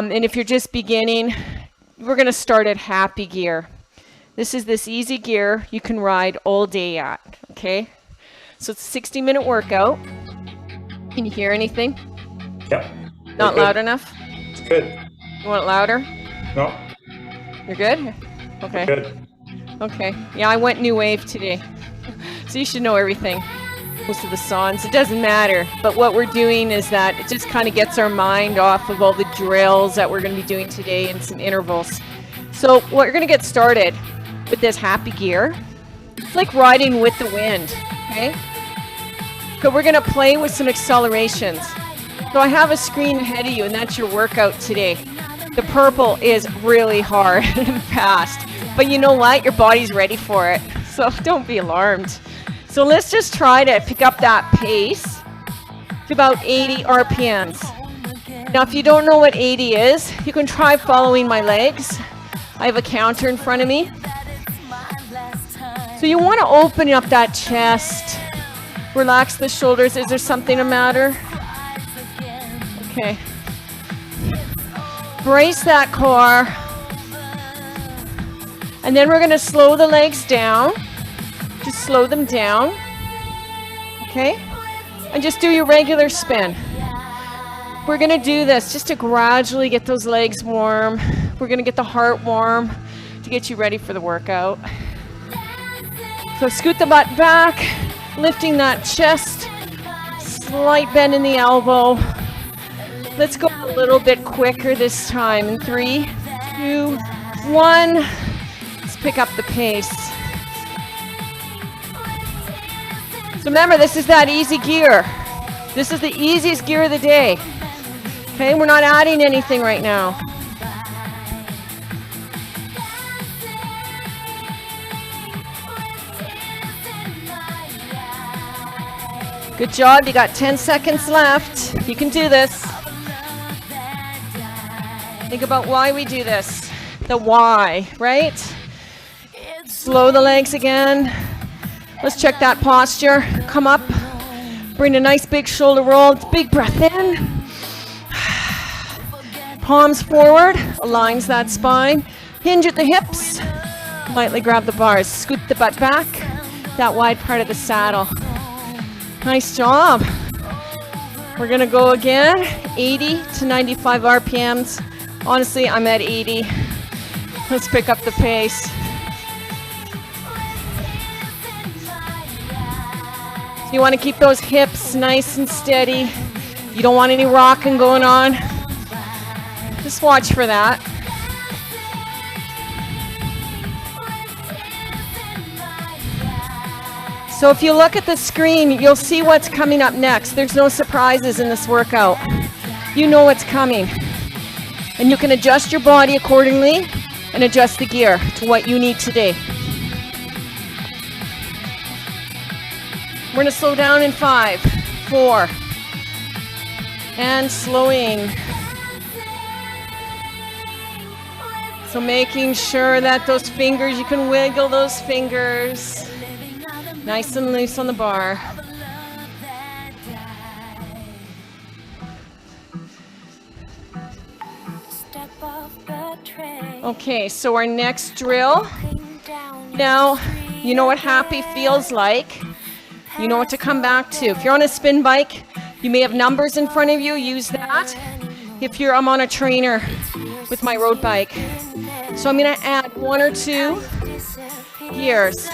And if you're just beginning, we're going to start at happy gear. This is this easy gear you can ride all day at, okay? So it's a 60-minute workout. Can you hear anything? Yeah. Not loud enough? It's good. You want it louder? No. You're good? Okay. Good. Okay. Yeah, I went new wave today. So you should know everything. Most of the songs. It doesn't matter. But what we're doing is that it just kind of gets our mind off of all the drills that we're going to be doing today and some intervals. So we're going to get started with this happy gear. It's like riding with the wind, okay? But we're going to play with some accelerations. So I have a screen ahead of you, and that's your workout today. The purple is really hard and fast. But you know what? Your body's ready for it. So don't be alarmed. So let's just try to pick up that pace to about 80 RPMs. Now, if you don't know what 80 is, you can try following my legs. I have a counter in front of me. So you want to open up that chest, relax the shoulders. Is there something the matter? Okay. Brace that core. And then we're going to slow the legs down. Just slow them down. Okay? And just do your regular spin. We're going to do this just to gradually get those legs warm. We're going to get the heart warm to get you ready for the workout. So scoot the butt back, lifting that chest, slight bend in the elbow. Let's go a little bit quicker this time. In 3, 2, 1. Let's pick up the pace. So remember, this is that easy gear. This is the easiest gear of the day. Okay, we're not adding anything right now. Good job, you got 10 seconds left. You can do this. Think about why we do this. The why, right? Slow the legs again. Let's check that posture. Come up. Bring a nice big shoulder roll. Big breath in. Palms forward. Aligns that spine. Hinge at the hips. Lightly grab the bars. Scoot the butt back. That wide part of the saddle. Nice job. We're going to go again. 80 to 95 RPMs. Honestly, I'm at 80. Let's pick up the pace. You want to keep those hips nice and steady. You don't want any rocking going on. Just watch for that. So if you look at the screen, you'll see what's coming up next. There's no surprises in this workout. You know what's coming. And you can adjust your body accordingly and adjust the gear to what you need today. We're going to slow down in 5, 4, and slowing. So making sure that those fingers, you can wiggle those fingers. Nice and loose on the bar. Okay, so our next drill. Now, you know what happy feels like. You know what to come back to. If you're on a spin bike, you may have numbers in front of you. Use that. I'm on a trainer with my road bike. So I'm going to add 1 or 2 gears.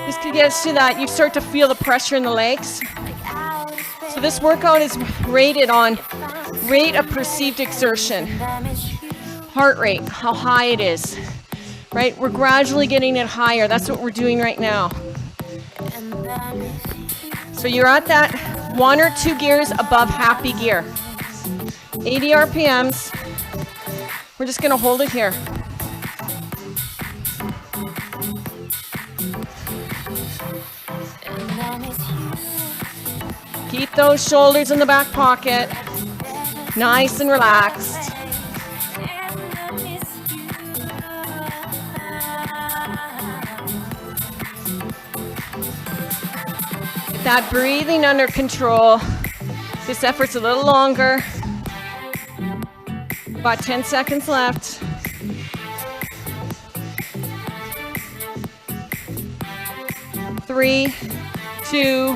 Just to get us to that, you start to feel the pressure in the legs. So this workout is rated on rate of perceived exertion. Heart rate, how high it is. Right? We're gradually getting it higher. That's what we're doing right now. So you're at that 1 or 2 gears above happy gear. 80 RPMs. We're just going to hold it here. Keep those shoulders in the back pocket. Nice and relaxed. Get that breathing under control. This effort's a little longer. 5 got 10 seconds left. Three, two,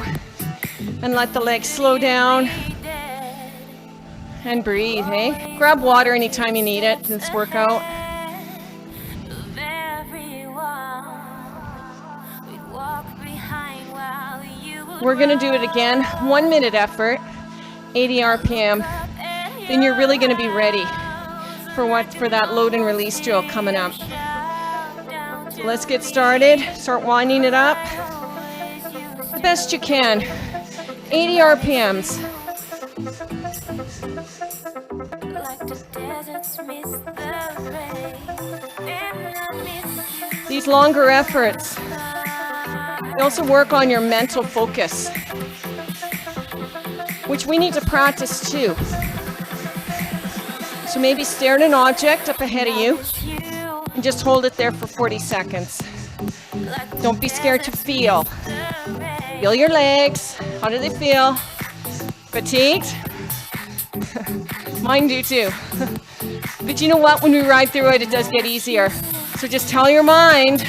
and let the legs slow down. And breathe, hey? Grab water anytime you need it in this workout. We're gonna do it again, 1 minute effort, 80 RPM. Then you're really gonna be ready for that load and release drill coming up. So let's get started, start winding it up the best you can. 80 RPMs. These longer efforts, they also work on your mental focus, which we need to practice too. So maybe stare at an object up ahead of you and just hold it there for 40 seconds. Don't be scared to feel. Feel your legs. How do they feel? Fatigued? Mine do too. But you know what? When we ride through it, it does get easier. So just tell your mind,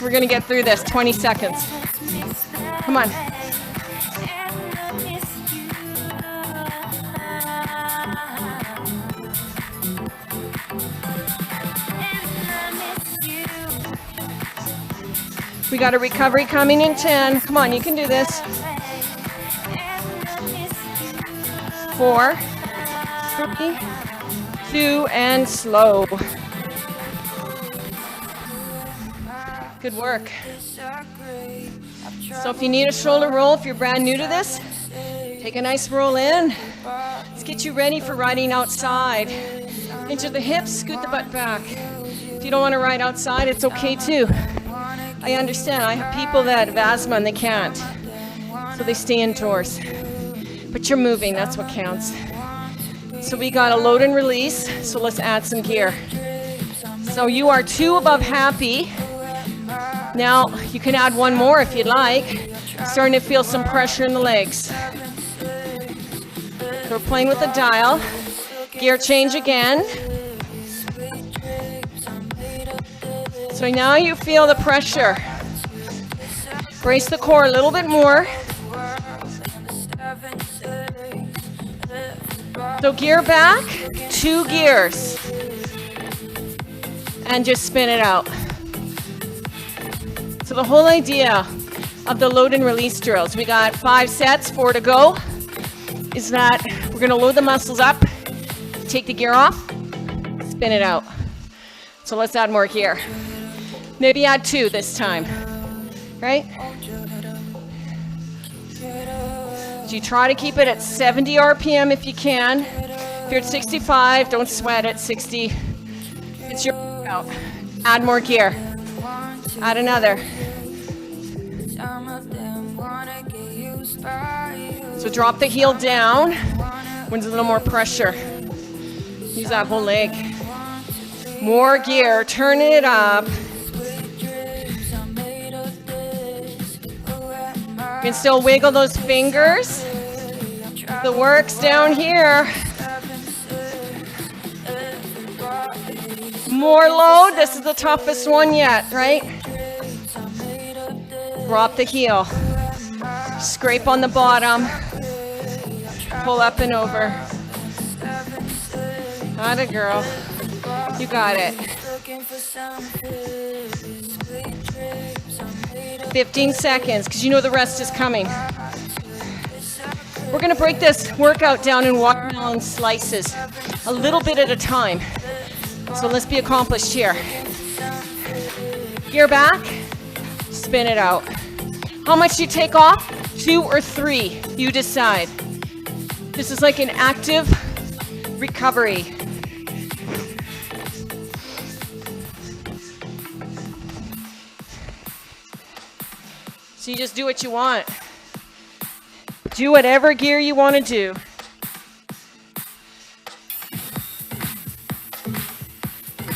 we're gonna get through this, 20 seconds. Come on. We got a recovery coming in 10. Come on, you can do this. 4, 3, 2, and slow. Good work. So if you need a shoulder roll, if you're brand new to this, take a nice roll in. Let's get you ready for riding outside. Into the hips, scoot the butt back. If you don't want to ride outside, it's okay too. I understand. I have people that have asthma and they can't. So they stay indoors. But you're moving, that's what counts. So we got a load and release, so let's add some gear. So you are 2 above happy. Now you can add 1 more if you'd like. Starting to feel some pressure in the legs. So we're playing with the dial. Gear change again. So now you feel the pressure. Brace the core a little bit more. So gear back, 2 gears. And just spin it out. So the whole idea of the load and release drills, we got 5 sets, 4 to go, is that we're gonna load the muscles up, take the gear off, spin it out. So let's add more gear. Maybe add 2 this time, right? So you try to keep it at 70 RPM if you can. If you're at 65, don't sweat at 60. It's your workout. Add more gear. Add another. So drop the heel down when there's a little more pressure. Use that whole leg. More gear, turning it up. You can still wiggle those fingers. The work's down here. More load. This is the toughest one yet, right? Drop the heel. Scrape on the bottom. Pull up and over. Atta girl. You got it. 15 seconds, because you know the rest is coming. We're gonna break this workout down in watermelon slices, a little bit at a time. So let's be accomplished here. Gear back, spin it out. How much do you take off? 2 or 3, you decide. This is like an active recovery. So you just do what you want. Do whatever gear you want to do.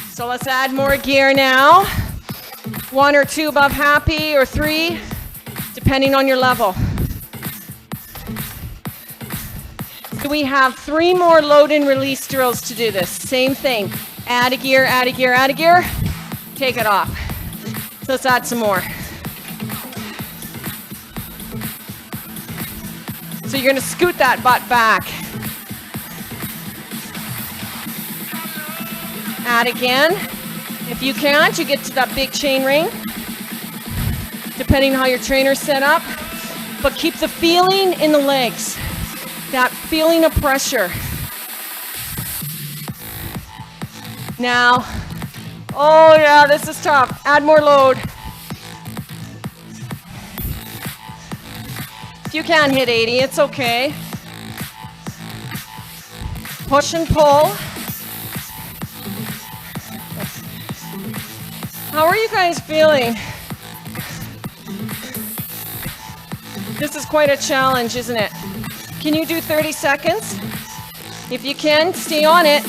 So let's add more gear now. 1 or 2 above happy, or 3, depending on your level. So we have 3 more load and release drills to do this. Same thing. Add a gear, add a gear, add a gear. Take it off. So let's add some more. So you're gonna scoot that butt back. Add again. If you can't, you get to that big chain ring, depending on how your trainer's set up. But keep the feeling in the legs, that feeling of pressure. Now, oh yeah, this is tough. Add more load. If you can't hit 80, it's okay. Push and pull. How are you guys feeling? This is quite a challenge, isn't it? Can you do 30 seconds? If you can, stay on it.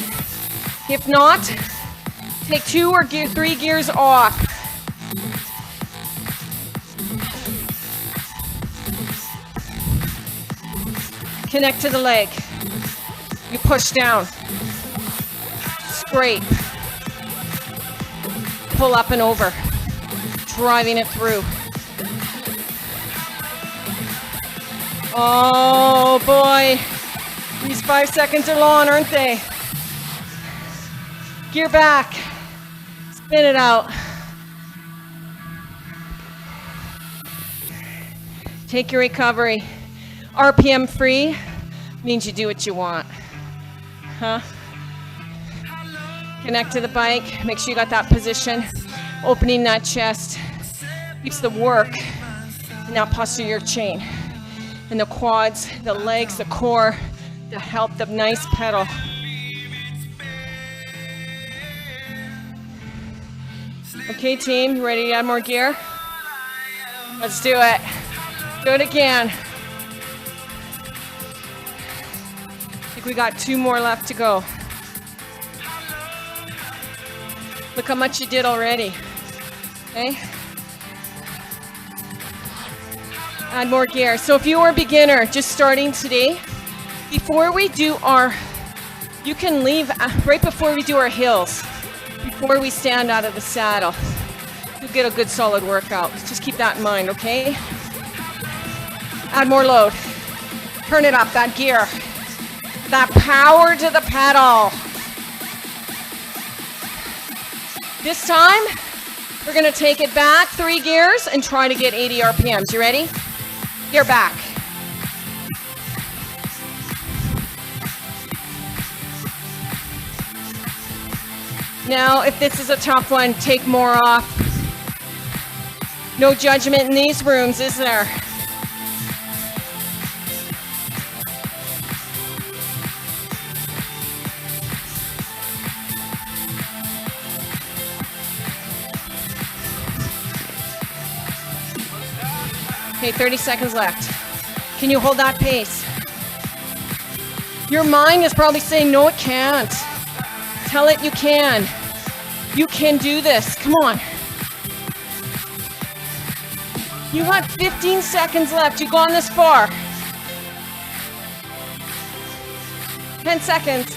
If not, take 2 or 3 gears off. Connect to the leg. You push down. Scrape. Pull up and over. Driving it through. Oh boy. These 5 seconds are long, aren't they? Gear back. Spin it out. Take your recovery. RPM free means you do what you want. Huh? Connect to the bike. Make sure you got that position. Opening that chest. Keeps the work in that posterior chain. And the quads, the legs, the core, the help, the nice pedal. Okay, team, you ready to add more gear? Let's do it. Do it again. I think we got 2 more left to go. Look how much you did already. Okay? Add more gear. So if you are a beginner, just starting today, before we do our, you can leave right before we do our hills, before we stand out of the saddle. You'll get a good solid workout. Just keep that in mind, okay? Add more load. Turn it up, that gear. That power to the pedal. This time, we're gonna take it back 3 gears and try to get 80 RPMs. You ready? Gear back. Now, if this is a tough one, take more off. No judgment in these rooms, is there? Okay, 30 seconds left. Can you hold that pace? Your mind is probably saying, no, it can't. Tell it you can. You can do this. Come on. You got 15 seconds left. You've gone this far. 10 seconds.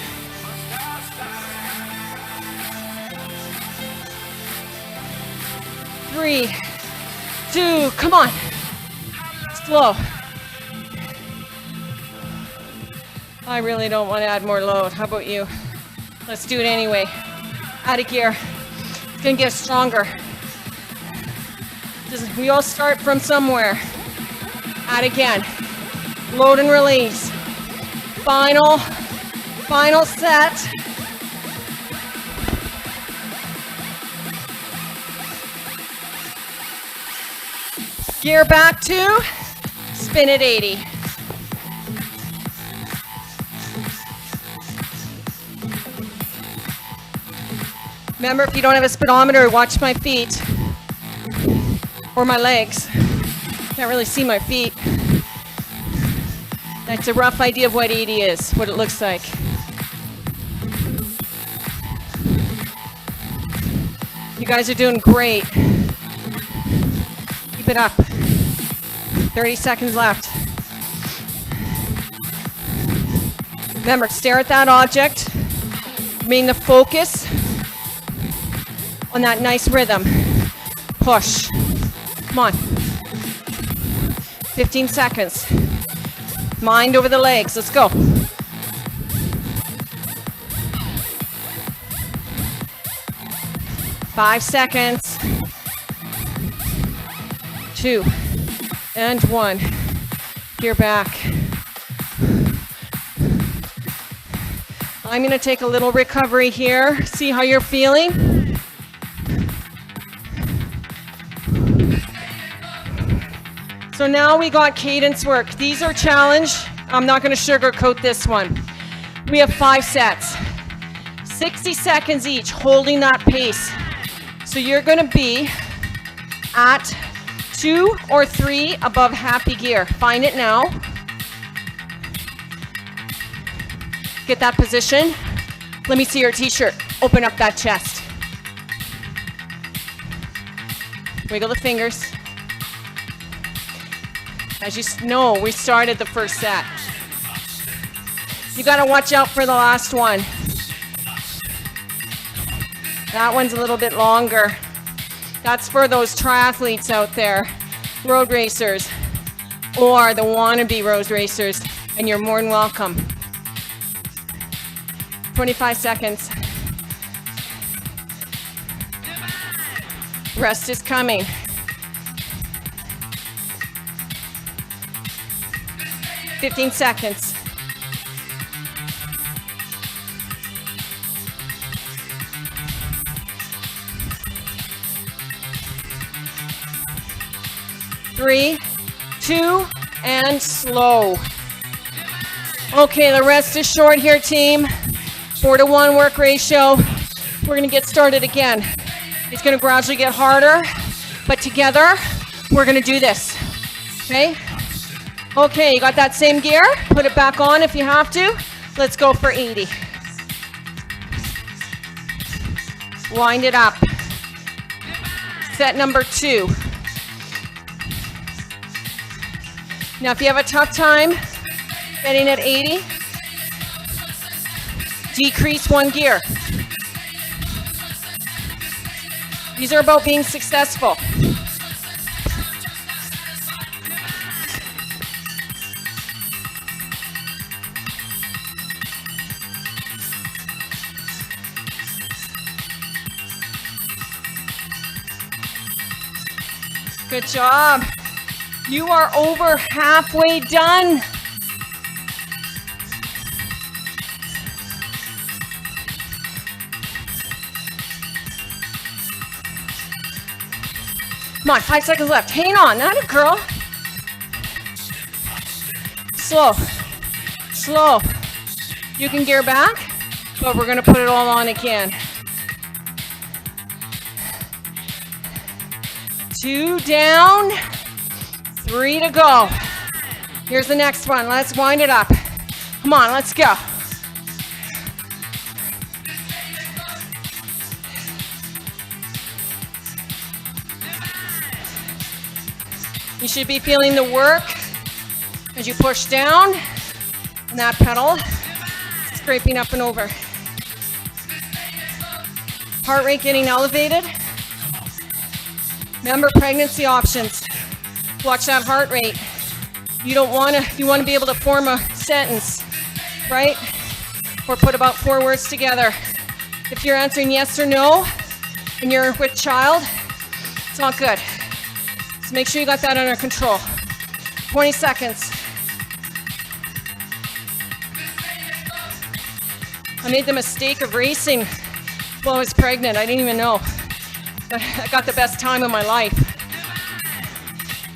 Three, 2, come on. Slow. I really don't want to add more load. How about you? Let's do it anyway. Add a gear. It's gonna get us stronger. We all start from somewhere. Add again. Load and release. Final set. Gear back 2. Spin at 80. Remember, if you don't have a speedometer, watch my feet or my legs. Can't really see my feet. That's a rough idea of what 80 is, what it looks like. You guys are doing great. Keep it up. 30 seconds left. Remember, stare at that object. Remain the focus on that nice rhythm. Push. Come on. 15 seconds. Mind over the legs. Let's go. Five seconds. 2 and 1. You're back. I'm going to take a little recovery here. See how you're feeling. So now we got cadence work. These are challenge. I'm not going to sugarcoat this one. We have 5 sets. 60 seconds each, holding that pace. So you're going to be at 2 or 3 above happy gear. Find it now. Get that position. Let me see your t-shirt. Open up that chest. Wiggle the fingers. As you know, we started the first set. You gotta watch out for the last one. That one's a little bit longer. That's for those triathletes out there, road racers, or the wannabe road racers, and you're more than welcome. 25 seconds. Rest is coming. Fifteen seconds. Three, 2, and slow. Okay, the rest is short here, team. 4-to-1 work ratio. We're gonna get started again. It's gonna gradually get harder, but together, we're gonna do this, okay? Okay, you got that same gear? Put it back on if you have to. Let's go for 80. Wind it up. Set number 2. Now, if you have a tough time getting at 80, decrease 1 gear. These are about being successful. Good job. You are over halfway done. Come on, 5 seconds left. Hang on, not a girl. Slow, slow. You can gear back, but we're gonna put it all on again. 2 down, 3 to go. Here's the next one. Let's wind it up. Come on, let's go. You should be feeling the work as you push down and that pedal, scraping up and over. Heart rate getting elevated. Remember, pregnancy options. Watch that heart rate. You want to be able to form a sentence, right? Or put about 4 words together. If you're answering yes or no and you're with child, it's not good. So make sure you got that under control. 20 seconds. I made the mistake of racing while I was pregnant. I didn't even know. But I got the best time of my life.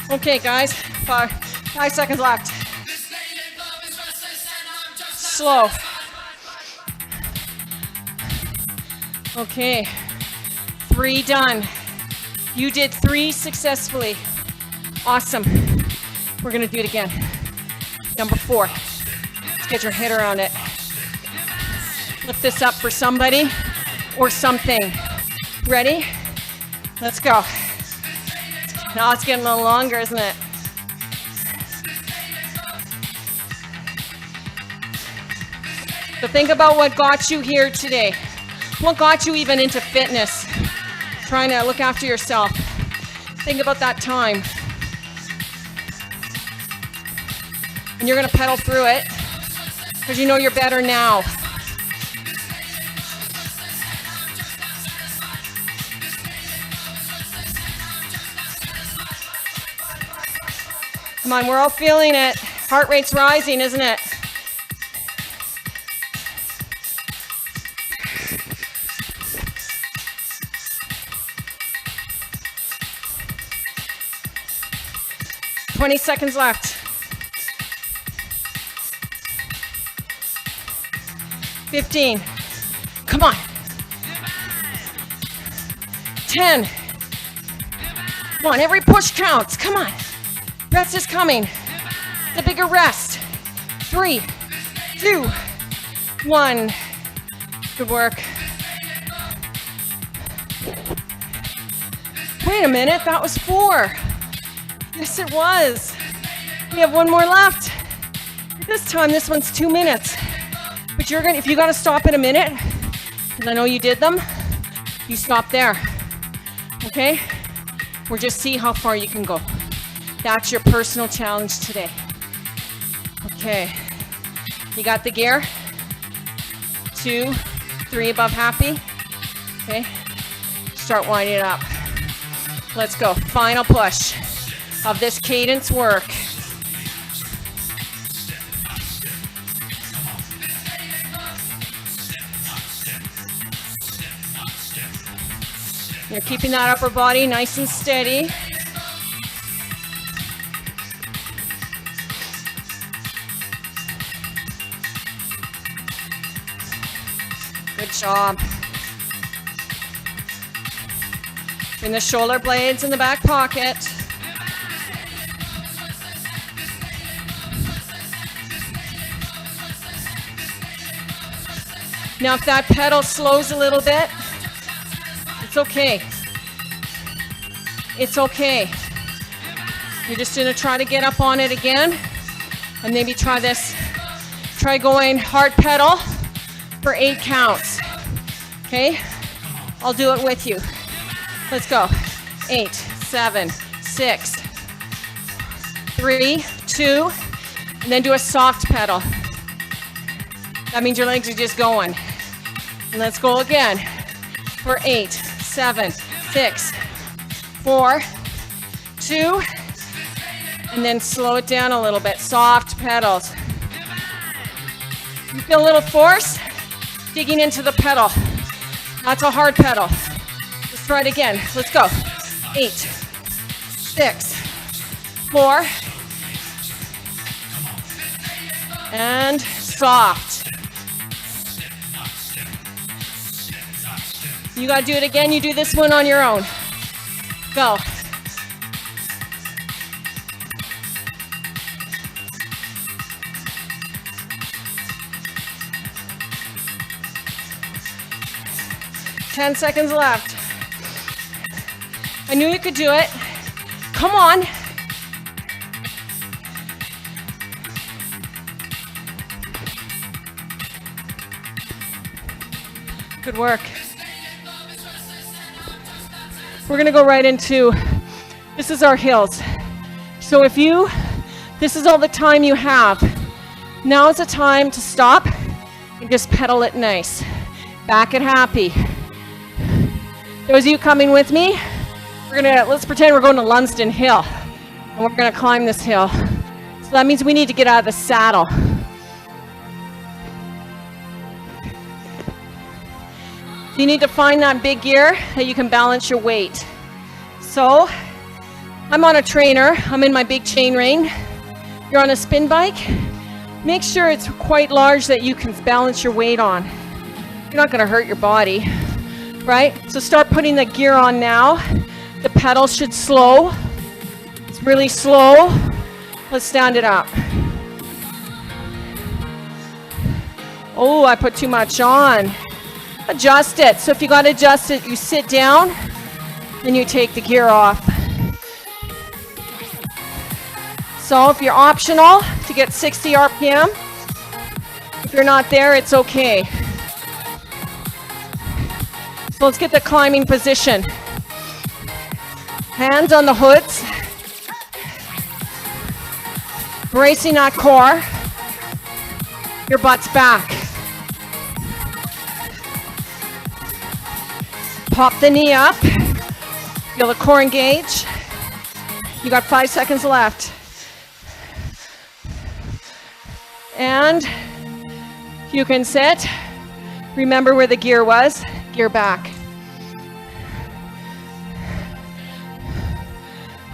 Okay, guys, 5 seconds left. Slow. Okay, 3 done. You did 3 successfully. Awesome. We're gonna do it again. Number 4. Let's get your head around it. Lift this up for somebody or something. Ready? Let's go. Now it's getting a little longer, isn't it? So think about what got you here today. What got you even into fitness? Trying to look after yourself. Think about that time. And you're gonna pedal through it because you know you're better now. Come on, we're all feeling it. Heart rate's rising, isn't it? Seconds left. 15. Come on. 10. Come on, every push counts. Come on. Rest is coming. The bigger rest. 3, 2, 1. Good work. Wait a minute, that was 4. Yes, it was. We have one more left. This time, this one's 2 minutes. But you're gonna, if you gotta stop in a minute, because I know you did them, you stop there. Okay? We'll just see how far you can go. That's your personal challenge today. Okay. You got the gear? 2, 3 above happy. Okay. Start winding it up. Let's go. Final push of this cadence work. You're keeping that upper body nice and steady. Good job. Bring the shoulder blades in the back pocket. Now if that pedal slows a little bit, it's okay. It's okay. You're just gonna try to get up on it again and maybe try this. Try going hard pedal for 8 counts. Okay? I'll do it with you. Let's go. 8, 7, 6, 3, 2, and then do a soft pedal. That means your legs are just going. And let's go again for 8, 7, 6, 4, 2, and then slow it down a little bit. Soft pedals. You feel a little force? Digging into the pedal. That's a hard pedal. Let's try it again. Let's go. 8, 6, 4, and soft. You gotta do it again. You do this one on your own. Go. Ten seconds left. I knew you could do it. Come on. Good work. We're gonna go right into, this is our hills. So this is all the time you have. Now is the time to stop and just pedal it nice. Back it happy. Those of you coming with me, let's pretend we're going to Lunsden Hill. And we're gonna climb this hill. So that means we need to get out of the saddle. You need to find that big gear that you can balance your weight. So, I'm on a trainer. I'm in my big chain ring. You're on a spin bike. Make sure it's quite large that you can balance your weight on. You're not gonna hurt your body, right? So start putting the gear on now. The pedal should slow. It's really slow. Let's stand it up. Oh, I put too much on. Adjust it. So if you got to adjust it, you sit down, then you take the gear off. So if you're optional to get 60 RPM, If you're not there, it's okay. So let's get the climbing position. Hands on the hoods. Bracing that core. Your butt's back. Pop the knee up. Feel the core engage. You got 5 seconds left. And you can sit. Remember where the gear was. Gear back.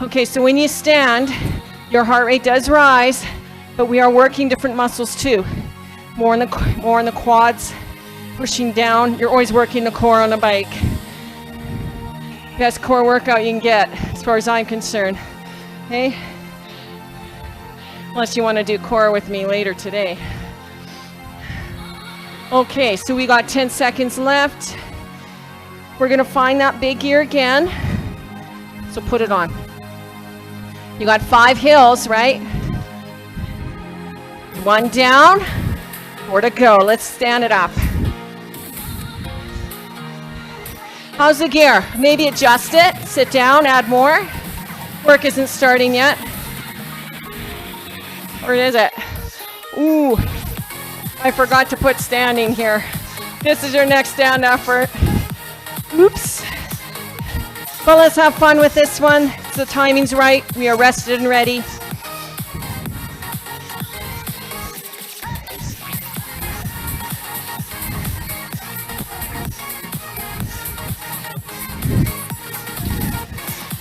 Okay, so when you stand, your heart rate does rise, but we are working different muscles too. More in the quads, pushing down. You're always working the core on a bike. Best core workout you can get, as far as I'm concerned. Okay? Unless you want to do core with me later today. Okay, so we got 10 seconds left. We're gonna find that big gear again. So put it on. You got 5 hills, right? 1 down, 4 to go. Let's stand it up. How's the gear? Maybe adjust it, sit down, add more. Work isn't starting yet. Or is it? Ooh, I forgot to put standing here. This is your next stand effort. Oops. But let's have fun with this one. The timing's right. We are rested and ready.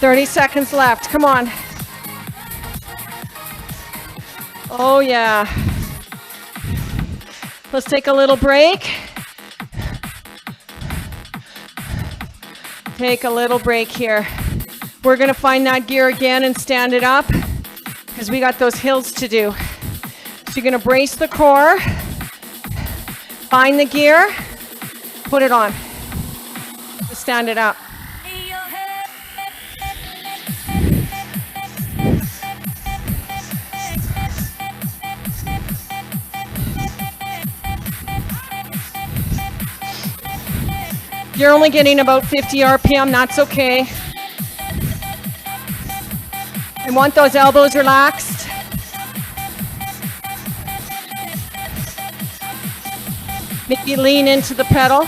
"30 seconds left. Come on. Oh, yeah. Let's take a little break. Take a little break here. We're going to find that gear again and stand it up because we got those hills to do. So you're going to brace the core, find the gear, put it on. Stand it up. You're only getting about 50 RPM, that's okay. I want those elbows relaxed. Maybe lean into the pedal.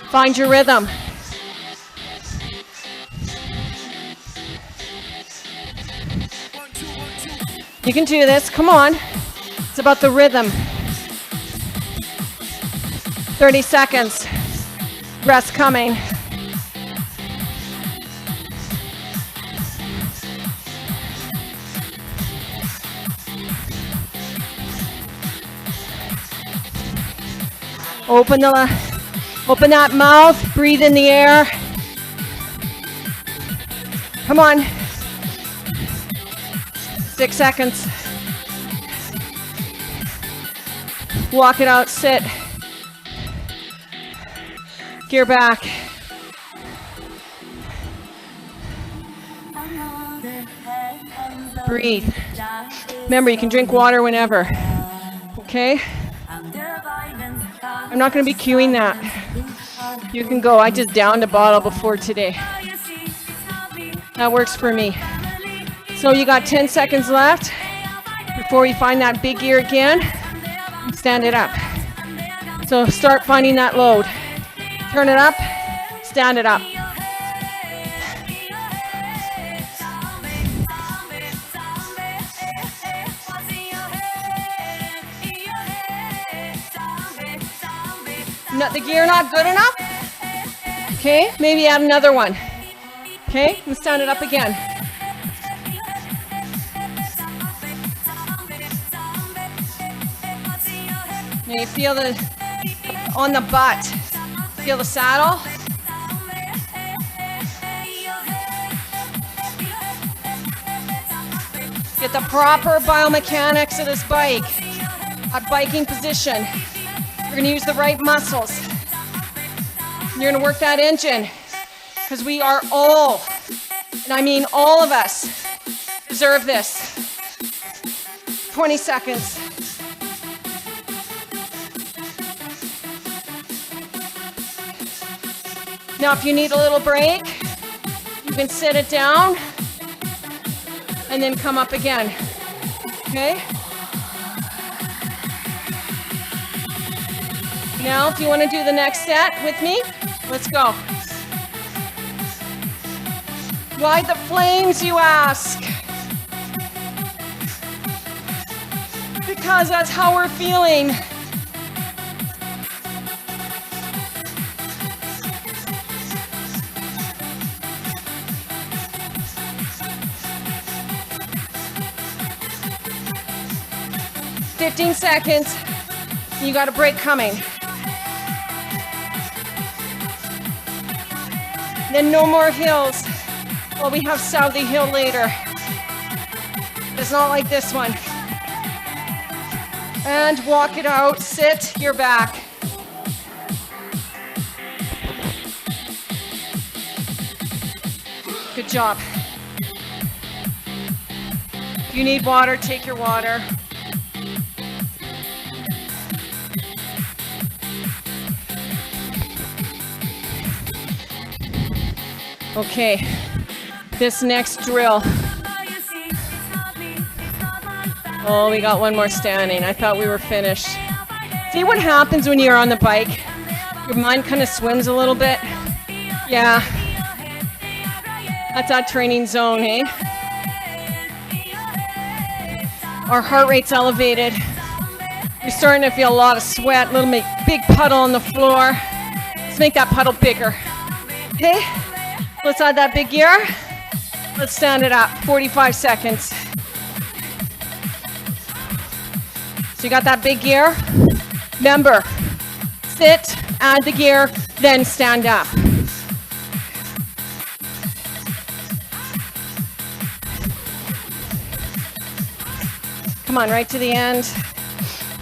Find your rhythm. You can do this, come on. It's about the rhythm. 30 seconds. Rest coming. Open that mouth, breathe in the air. Come on. 6 seconds. Walk it out, sit. Gear back. Breathe. Remember, you can drink water whenever. Okay? I'm not going to be queuing that. You can go. I just downed a bottle before today. That works for me. So you got 10 seconds left before we find that big gear again. Stand it up. So start finding that load. Turn it up, stand it up. The gear not good enough? Okay, maybe add another one. Okay, and stand it up again. Now you feel on the butt. Feel the saddle. Get the proper biomechanics of this bike. That biking position. You're gonna use the right muscles. You're gonna work that engine. Because we are all, and I mean all of us, deserve this. 20 seconds. Now, if you need a little break, you can sit it down and then come up again, okay? Now, if you want to do the next set with me, let's go. Why the flames, you ask? Because that's how we're feeling. "15 seconds. You got a break coming. Then no more hills. Well, we have Southie Hill later. It's not like this one. And walk it out. Sit your back. Good job. If you need water, take your water. Okay, this next drill. Oh, we got one more standing. I thought we were finished. See what happens when you're on the bike? Your mind kind of swims a little bit. Yeah. That's our training zone, eh? Our heart rate's elevated. You're starting to feel a lot of sweat, little big puddle on the floor. Let's make that puddle bigger. Okay? Let's add that big gear. Let's stand it up. 45 seconds. So you got that big gear? Remember, sit, add the gear, then stand up. Come on, right to the end.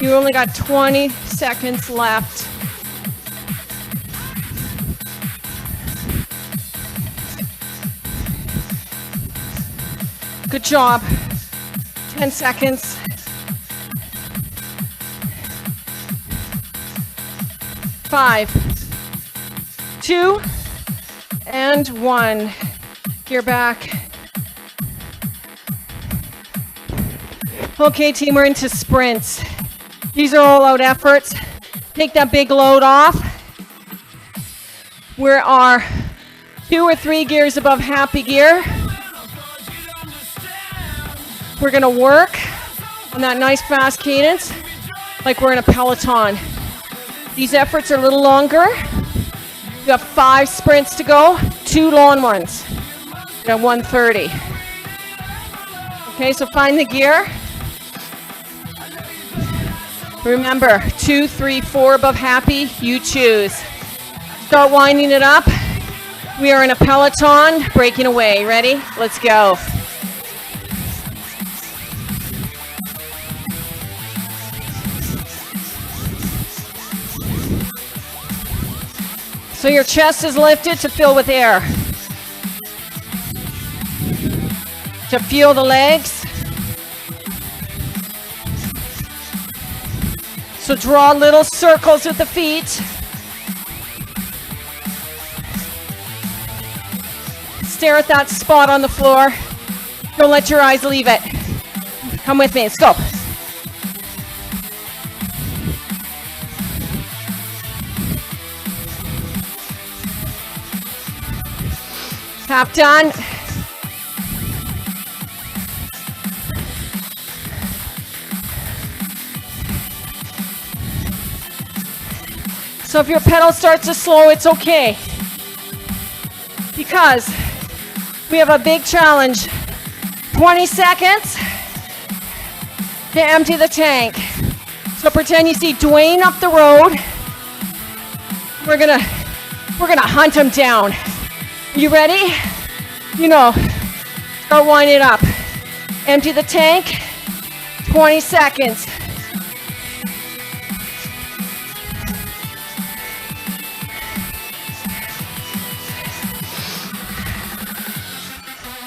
You only got 20 seconds left. Good job. 10 seconds. Five, 2, and 1. Gear back. Okay, team, we're into sprints. These are all out efforts. Take that big load off. We are 2 or 3 gears above happy gear. We're gonna work on that nice fast cadence like we're in a peloton. These efforts are a little longer. You have 5 sprints to go, 2 long ones at 1:30. Okay, so find the gear. Remember, 2, 3, 4 above happy, you choose. Start winding it up. We are in a peloton, breaking away. Ready? Let's go. So your chest is lifted to fill with air. To feel the legs. So draw little circles with the feet. Stare at that spot on the floor. Don't let your eyes leave it. Come with me, let's go. Half done. So if your pedal starts to slow, it's okay. Because we have a big challenge. 20 seconds to empty the tank. So pretend you see Dwayne up the road. We're gonna hunt him down. You ready? You know, start winding it up. Empty the tank, 20 seconds.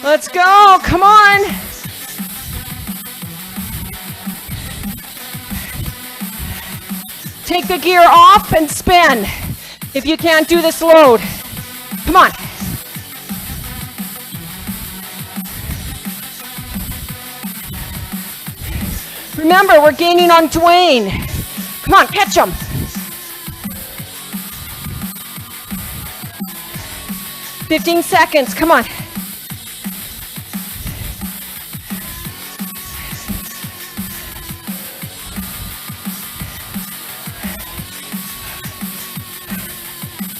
Let's go, come on. Take the gear off and spin. If you can't do this load, come on. Remember, we're gaining on Dwayne. Come on, catch him. "15 seconds, come on.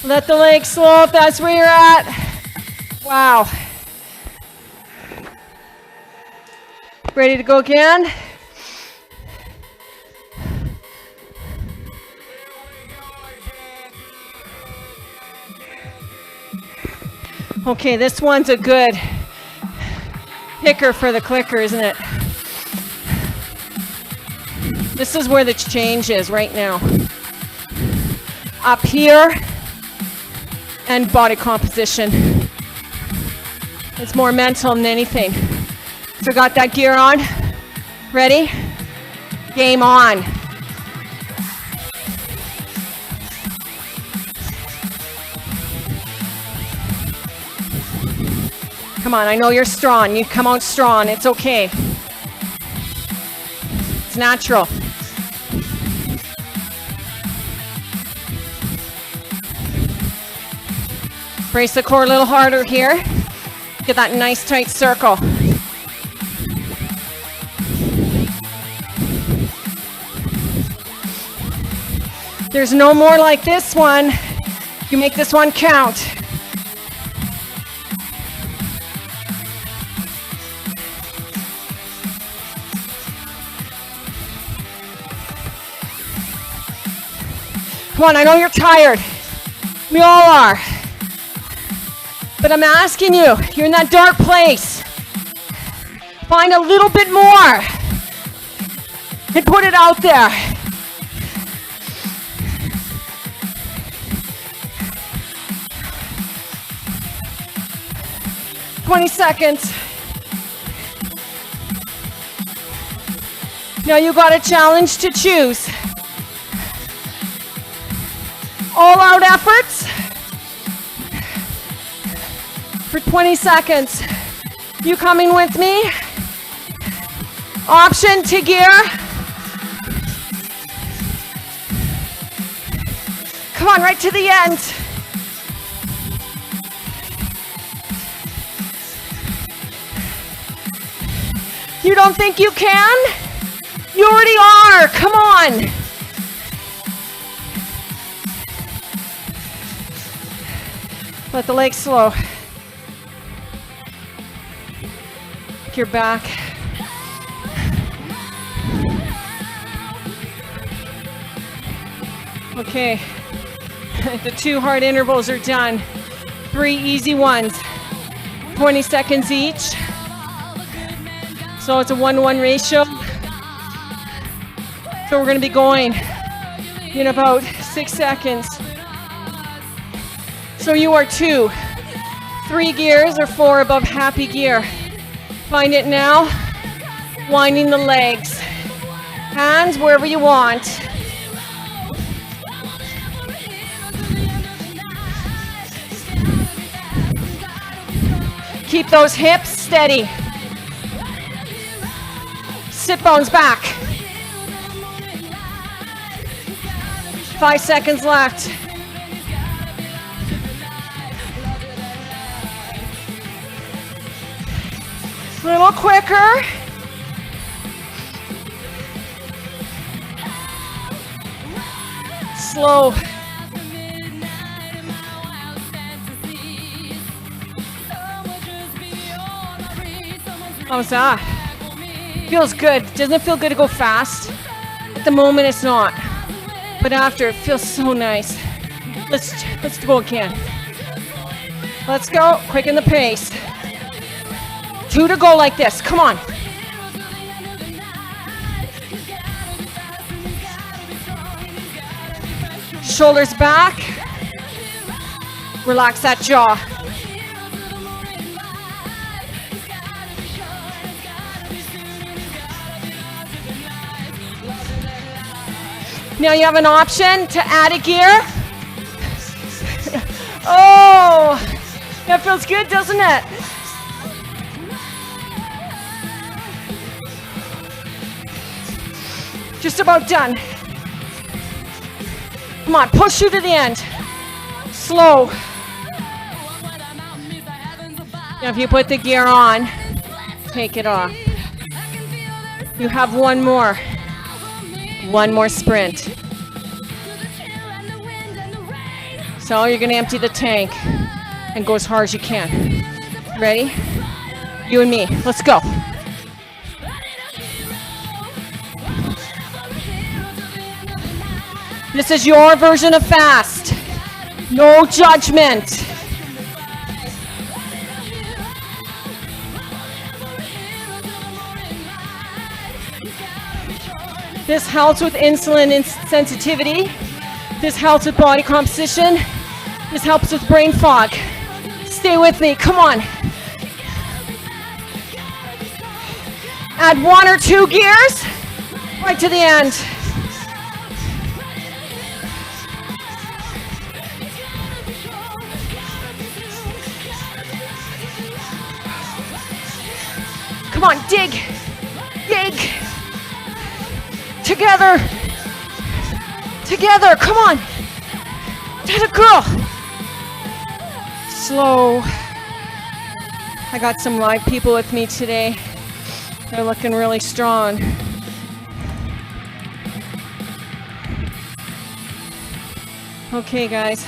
Let the legs slope, that's where you're at. Wow. Ready to go again? Okay, this one's a good picker for the clicker, isn't it? This is where the change is right now. Up here and body composition. It's more mental than anything. So got that gear on? Ready? Game on. Come on, I know you're strong. You come out strong. It's okay. It's natural. Brace the core a little harder here. Get that nice tight circle. There's no more like this one. You make this one count. Come on, I know you're tired. We all are. But I'm asking you, you're in that dark place. Find a little bit more and put it out there. "20 seconds. Now you got a challenge to choose. All out efforts for 20 seconds. You coming with me? Option to gear. Come on, right to the end. You don't think you can? You already are. Come on. Let the legs slow. Your back. Okay, the 2 hard intervals are done. 3 easy ones, 20 seconds each. So it's a 1-to-1 ratio. So we're gonna be going in about 6 seconds. So you are 2, 3 gears or 4 above happy gear. Find it now. Winding the legs. Hands wherever you want. Keep those hips steady. Sit bones back. 5 seconds left. A little quicker. Slow. How's that? Feels good. Doesn't it feel good to go fast? At the moment it's not. But after, it feels so nice. Let's go again. Let's go. Quicken the pace. 2 to go like this. Come on. Shoulders back. Relax that jaw. Now you have an option to add a gear. Oh, that feels good, doesn't it? Just about done. Come on, push you to the end. Slow. Now if you put the gear on, take it off. You have one more. One more sprint. So you're gonna empty the tank and go as hard as you can. Ready? You and me, let's go. This is your version of fast. No judgment. This helps with insulin sensitivity. This helps with body composition. This helps with brain fog. Stay with me, come on. Add 1 or 2 gears, right to the end. Come on, dig, dig. Together, together, come on. That a girl. Slow. I got some live people with me today. They're looking really strong. Okay, guys,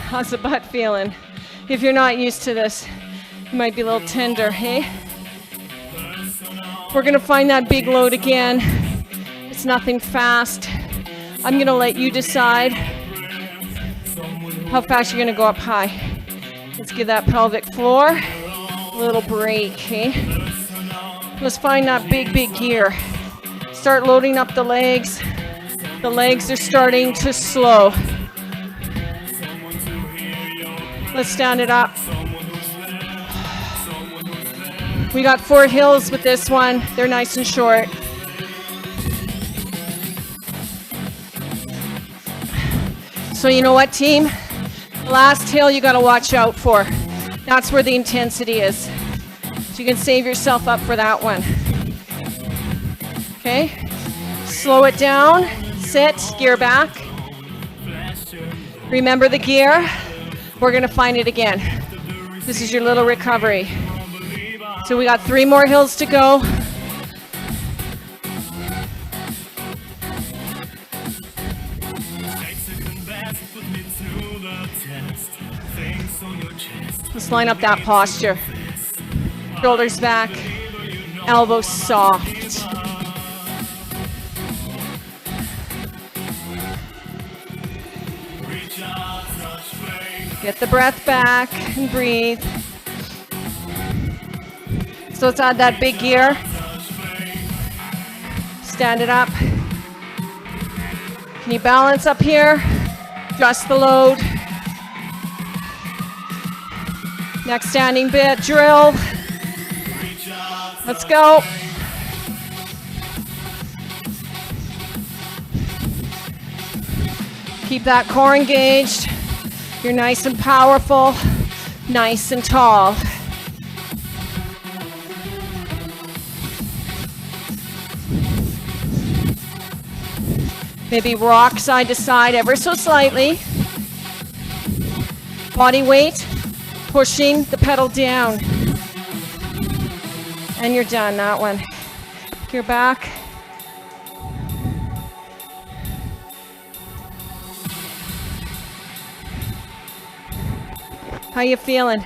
how's the butt feeling? If you're not used to this, you might be a little tender, hey? We're gonna find that big load again. It's nothing fast. I'm gonna let you decide how fast you're gonna go up high. Let's give that pelvic floor a little break, okay? Let's find that big, big gear. Start loading up the legs. The legs are starting to slow. Let's stand it up. We got 4 hills with this one. They're nice and short. So you know what, team? Last hill you gotta watch out for. That's where the intensity is. So you can save yourself up for that one. Okay? Slow it down. Sit, gear back. Remember the gear. We're gonna find it again. This is your little recovery. So we got 3 more hills to go. Let's line up that posture. Shoulders back, elbows soft. Get the breath back and breathe. So let's add that big gear. Stand it up. Can you balance up here? Adjust the load. Next standing bit, drill. Let's go. Keep that core engaged. You're nice and powerful, nice and tall. Maybe rock side to side ever so slightly. Body weight, pushing the pedal down. And you're done, that one. Gear back. How you feeling?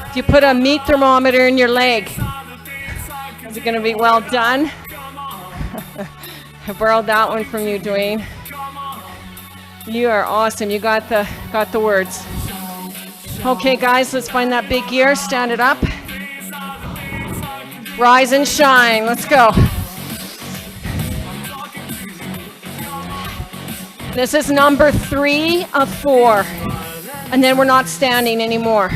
If you put a meat thermometer in your leg, is it gonna be well done? I borrowed that one from you, Dwayne. You are awesome. You got the words. Okay, guys, let's find that big gear. Stand it up. Rise and shine. Let's go. This is number 3 of 4. And then we're not standing anymore.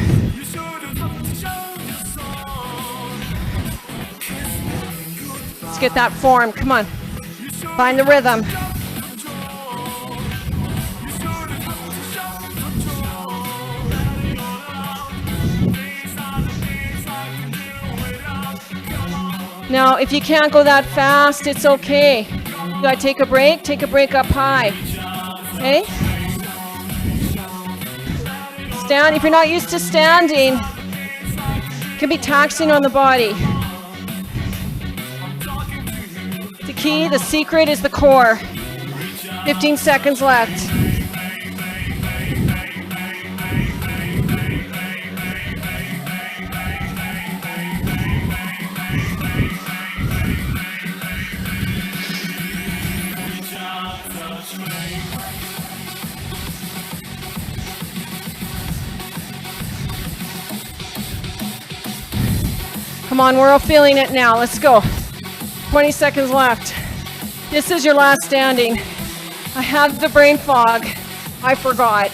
get that form. Come on. Find the rhythm. Now, if you can't go that fast, it's okay. You gotta take a break up high. Okay? Stand. If you're not used to standing, it can be taxing on the body. The key, the secret is the core. 15 seconds left. Come on, we're all feeling it now. Let's go. 20 seconds left. This is your last standing. I had the brain fog. I forgot.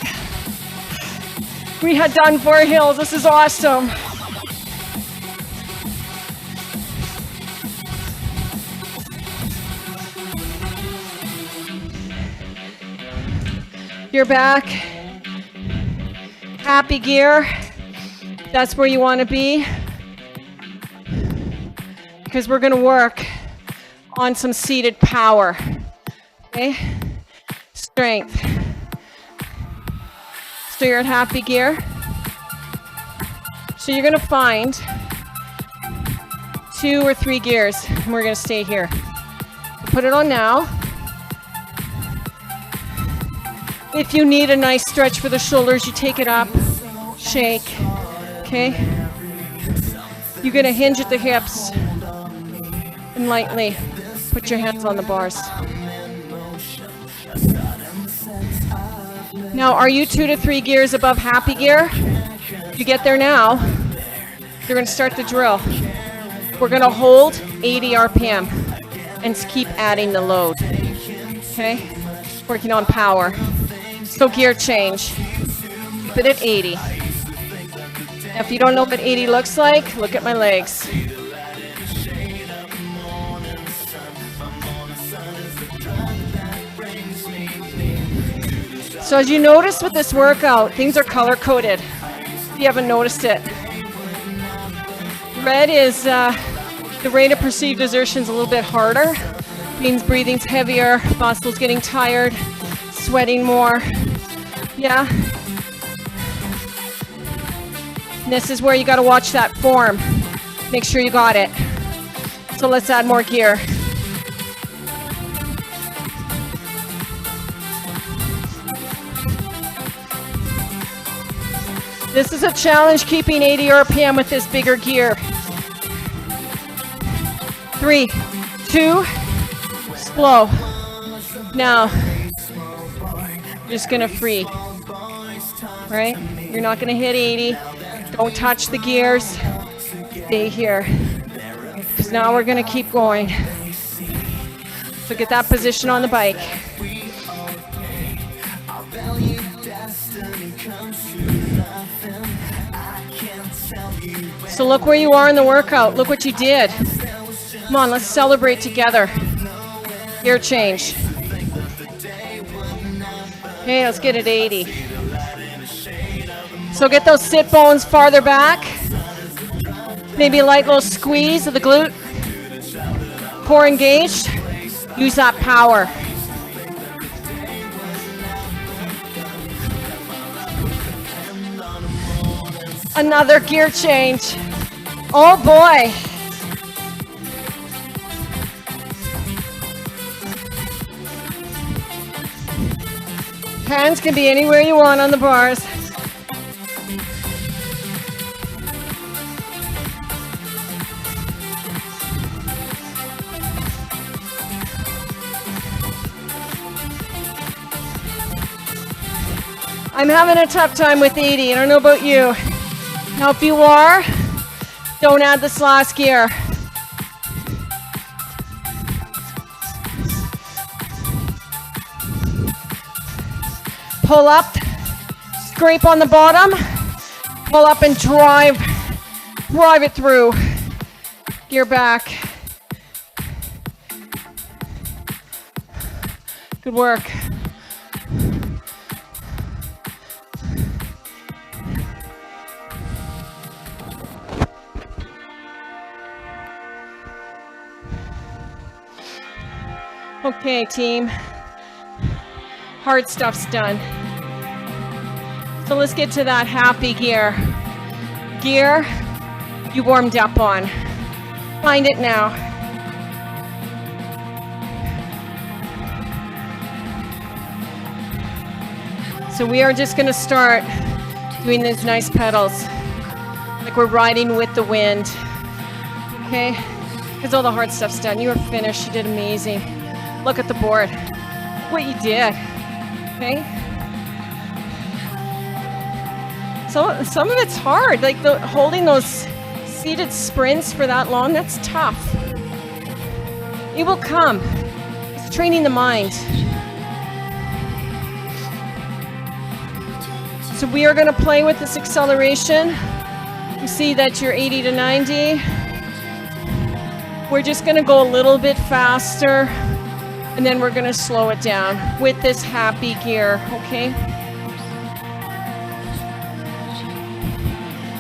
We had done 4 hills. This is awesome. You're back. Happy gear. That's where you want to be. Because we're going to work on some seated power. Okay? Strength. So you're at happy gear. So you're going to find 2 or 3 gears, and we're going to stay here. Put it on now. If you need a nice stretch for the shoulders, you take it up, shake. Okay? You're going to hinge at the hips. And lightly put your hands on the bars. Now, are you 2 to 3 gears above happy gear? You get there now. You're going to start the drill. We're going to hold 80 RPM and keep adding the load. Okay? Working on power. So gear change. Keep it at 80. Now, if you don't know what 80 looks like, look at my legs. So as you notice with this workout, things are color-coded. If you haven't noticed it. Red is the rate of perceived exertion's a little bit harder. Means breathing's heavier, muscles getting tired, sweating more. Yeah. And this is where you got to watch that form. Make sure you got it. So let's add more gear. This is a challenge, keeping 80 RPM with this bigger gear. 3, 2, slow. Now, you're just gonna free, right? You're not gonna hit 80. Don't touch the gears. Stay here. Because now we're gonna keep going. So get that position on the bike. So look where you are in the workout. Look what you did. Come on, let's celebrate together. Gear change. Okay, let's get it 80. So get those sit bones farther back. Maybe a light little squeeze of the glute. Core engaged. Use that power. Another gear change. Oh boy. Hands can be anywhere you want on the bars. I'm having a tough time with 80. I don't know about you. Now, if you are, don't add this last gear. Pull up, scrape on the bottom, pull up and drive it through. Gear back. Good work. Okay, team. Hard stuff's done. So let's get to that happy gear. Gear you warmed up on. Find it now. So we are just going to start doing these nice pedals, like we're riding with the wind. Okay? Because all the hard stuff's done. You are finished. You did amazing. Look at the board. What you did. Okay? So some of it's hard, like holding those seated sprints for that long, that's tough. It will come. It's training the mind. So we are going to play with this acceleration. You see that you're 80 to 90. We're just going to go a little bit faster, and then we're going to slow it down with this happy gear, okay?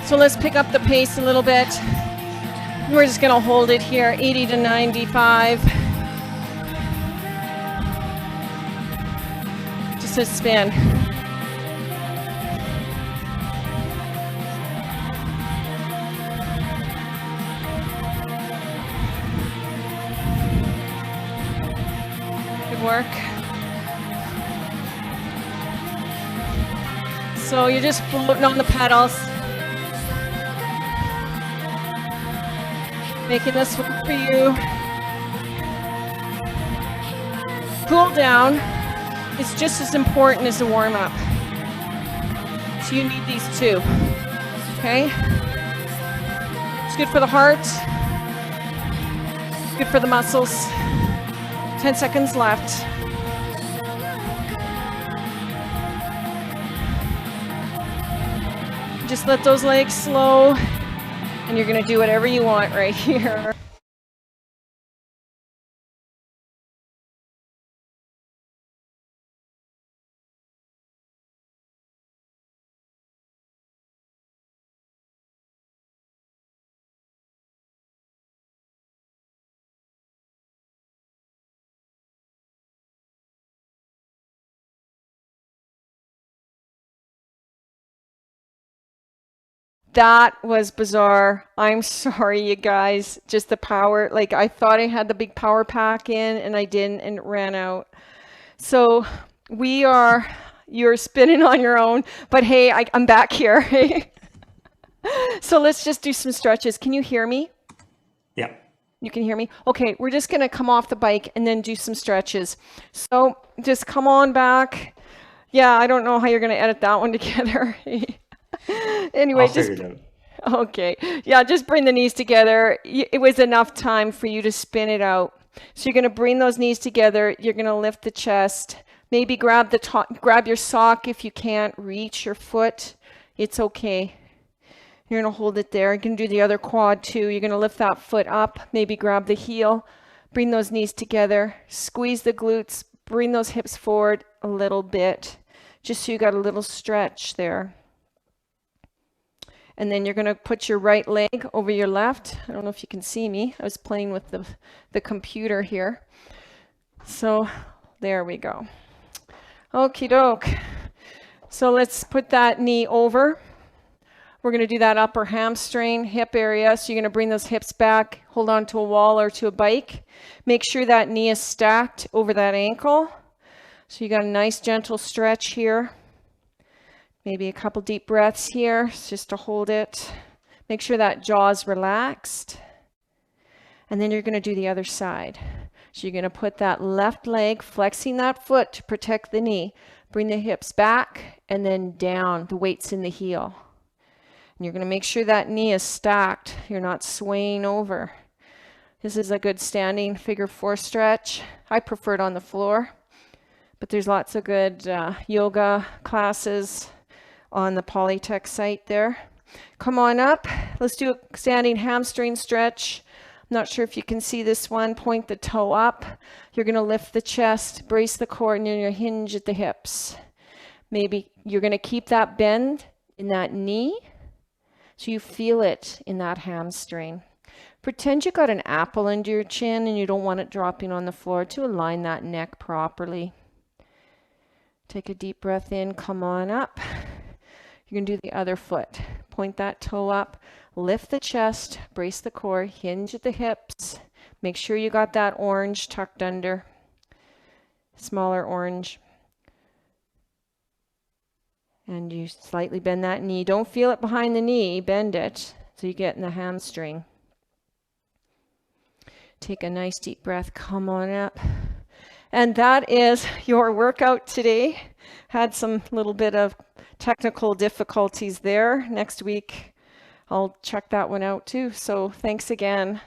So let's pick up the pace a little bit. We're just going to hold it here, 80 to 95. Just a spin. Good work. So you're just floating on the pedals. Making this work for you. Cool down is just as important as the warm-up. So you need these too, okay? It's good for the heart. It's good for the muscles. 10 seconds left. Just let those legs slow. And you're going to do whatever you want right here. That was bizarre. I'm sorry, you guys. Just the power, like I thought I had the big power pack in and I didn't, and it ran out. So you're spinning on your own, but hey, I'm back here. So let's just do some stretches. Can you hear me? Yeah. You can hear me? Okay, we're just gonna come off the bike and then do some stretches. So just come on back. Yeah, I don't know how you're gonna edit that one together. Anyway, I'll figure it out. Okay. Yeah, just bring the knees together. It was enough time for you to spin it out. So you're going to bring those knees together. You're going to lift the chest. Maybe grab grab your sock if you can't reach your foot. It's okay. You're going to hold it there. You can do the other quad too. You're going to lift that foot up. Maybe grab the heel. Bring those knees together. Squeeze the glutes. Bring those hips forward a little bit, just so you got a little stretch there. And then you're going to put your right leg over your left. I don't know if you can see me. I was playing with the computer here. So there we go. Okie doke. So let's put that knee over. We're going to do that upper hamstring, hip area. So you're going to bring those hips back, hold on to a wall or to a bike. Make sure that knee is stacked over that ankle. So you got a nice gentle stretch here. Maybe a couple deep breaths here just to hold it. Make sure that jaw's relaxed. And then you're going to do the other side. So you're going to put that left leg, flexing that foot to protect the knee. Bring the hips back and then down. The weight's in the heel. And you're going to make sure that knee is stacked. You're not swaying over. This is a good standing figure 4 stretch. I prefer it on the floor. But there's lots of good yoga classes on the Polytech site there. Come on up. Let's do a standing hamstring stretch. not sure if you can see this one. Point the toe up. You're going to lift the chest, brace the core, and then you're hinge at the hips. Maybe you're going to keep that bend in that knee so you feel it in that hamstring. Pretend you got an apple under your chin and you don't want it dropping on the floor to align that neck properly. Take a deep breath in, come on up. You're going to do the other foot. Point that toe up, lift the chest, brace the core, hinge at the hips. Make sure you got that orange tucked under, smaller orange. And you slightly bend that knee. Don't feel it behind the knee, bend it so you get in the hamstring. Take a nice deep breath, come on up. And that is your workout today. Had some little bit of technical difficulties there. Next week, I'll check that one out too. So thanks again.